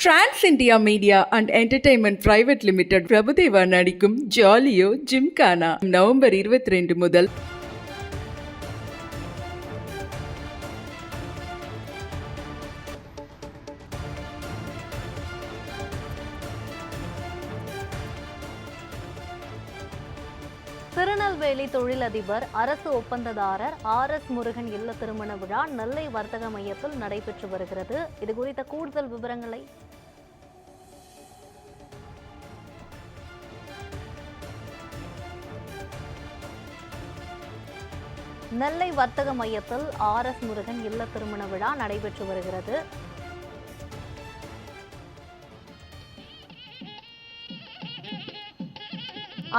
Trans India media and entertainment private limited Prabhudeva நடிக்கும் ஜாலியோ gymkhana November 22 முதல் திருநெல்வேலி தொழிலதிபர் அரசு ஒப்பந்ததாரர் RS முருகன் இல்ல திருமண விழா நெல்லை வர்த்தக மையத்தில் நடைபெற்று வருகிறது. இது குறித்த கூடுதல் விவரங்களை நெல்லை வர்த்தக மையத்தில் RS முருகன் இல்ல திருமண விழா நடைபெற்று வருகிறது.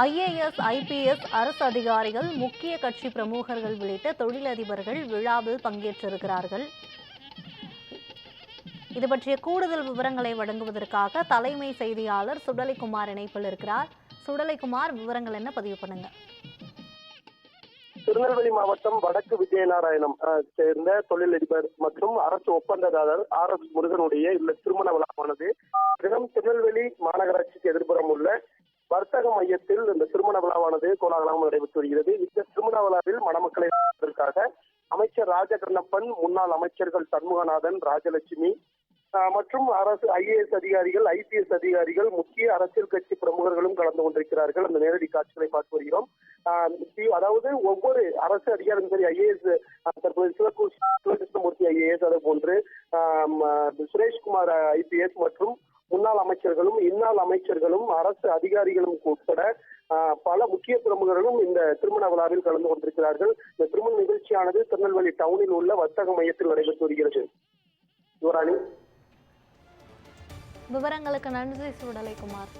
IAS, IPS அரசு அதிகாரிகள், முக்கிய கட்சி பிரமுகர்கள் உள்ளிட்ட தொழிலதிபர்கள் விழாவில் பங்கேற்றிருக்கிறார்கள். இது பற்றிய கூடுதல் விவரங்களை வழங்குவதற்காக தலைமை செய்தியாளர் சுடலைக்குமார் இணைப்பில் இருக்கிறார். சுடலைக்குமார், விவரங்கள் என்ன, பதிவு பண்ணுங்க. திருநெல்வேலி மாவட்டம் வடக்கு விஜயநாராயணம் சேர்ந்த தொழிலதிபர் மற்றும் அரசு ஒப்பந்ததாரர் RS முருகனுடைய இல்ல திருமண விழாவானது தினம் திருநெல்வேலி மாநகராட்சிக்கு எதிர்ப்புறம் உள்ள வர்த்தக மையத்தில் இந்த திருமண விழாவானது கோலாகலமாக நடைபெற்று வருகிறது. இந்த திருமண விழாவில் மணமக்களை அமைச்சர் ராஜகண்ணப்பன், முன்னாள் அமைச்சர்கள் சண்முகநாதன், ராஜலட்சுமி மற்றும் அரசு IAS அதிகாரிகள், IPS அதிகாரிகள், முக்கிய அரசியல் கட்சி பிரமுகர்களும் கலந்து கொண்டிருக்கிறார்கள். அந்த நேரடி காட்சிகளை பார்த்து வருகிறோம். அதாவது ஒவ்வொரு அரசு அதிகாரியும் சரி, IAS தற்போது சிவகிருஷ்ணமூர்த்தி IAS, அதே போன்று சுரேஷ்குமார் IPS மற்றும் முன்னாள் அமைச்சர்களும் இந்நாள் அமைச்சர்களும் அரசு அதிகாரிகளும் உட்பட பல முக்கிய பிரமுகர்களும் இந்த திருமண விழாவில் கலந்து கொண்டிருக்கிறார்கள். இந்த திருமண நிகழ்ச்சியானது திருநெல்வேலி டவுனில் உள்ள வர்த்தக மையத்தில் நடைபெற்று வருகிறது. யுவராணி, விவரங்களுக்கு நன்றி சுடலைக்குமார்.